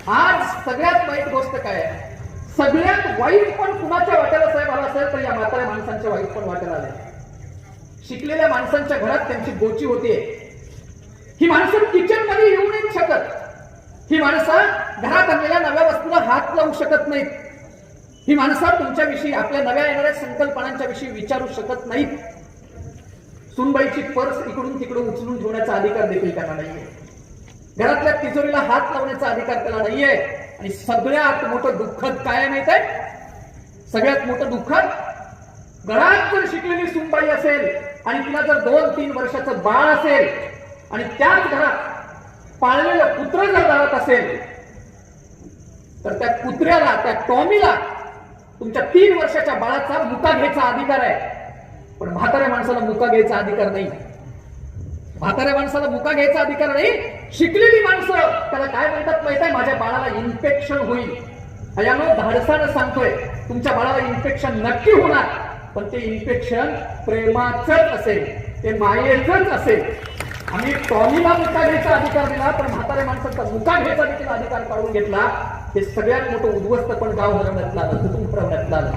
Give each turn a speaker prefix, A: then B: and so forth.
A: आज सगळ्यात वाईट गोष्ट काय आहे? सगळ्यात वाईट पण कुणाच्या वाट्याला साहेब आला असेल तर या म्हाताऱ्या माणसांच्या वाईट पण वाट्याला आले. शिकलेल्या माणसांच्या घरात त्यांची गोची होतीये. ही माणसं किचन मध्ये येऊ नाही शकत. ही माणसं घरात आणलेल्या नव्या वस्तूला हात लावू शकत नाहीत. ही माणसं तुमच्याविषयी आपल्या नव्या येणाऱ्या संकल्पनांच्या विषयी विचारू शकत नाहीत. सुनबाईची पर्स इकडून तिकडून उचलून ठेवण्याचा अधिकार देखील त्यांना नाहीये. घरातल्या तिजोरीला हात लावण्याचा अधिकार त्याला नाहीये. आणि सगळ्यात मोठं दुःखद काय माहित आहे? सगळ्यात मोठं दुःखद, घरात जर शिकलेली सुनबाई असेल आणि तिला जर 2-3 वर्षाचं बाळ असेल आणि त्याच घरात पाळलेलं कुत्र जर घरात असेल तर त्या कुत्र्याला, त्या टॉमीला तुमच्या 3 वर्षाच्या बाळाचा मुका घ्यायचा अधिकार आहे. पण म्हाताऱ्या माणसाला मुका घ्यायचा अधिकार नाही. म्हाताऱ्या माणसाला मुका घ्यायचा अधिकार नाही. शिकलेली माणसं त्याला काय म्हणतात माहित आहे? माझ्या बाळाला इन्फेक्शन होईल. अयानो धाडसानं सांगतोय, तुमच्या बाळाला इन्फेक्शन नक्की होणार, पण ते इन्फेक्शन प्रेमाचंच असेल, ते मायेचंच असेल. आम्ही टॉमीला मुका घ्यायचा अधिकार दिला, पण म्हाताऱ्या माणसाचा मुका घ्यायचा देखील अधिकार काढून घेतला. हे सगळ्यात मोठं उद्ध्वस्त पण गाव हरवण्यात आलं, कुटुंब हरवण्यात आलं.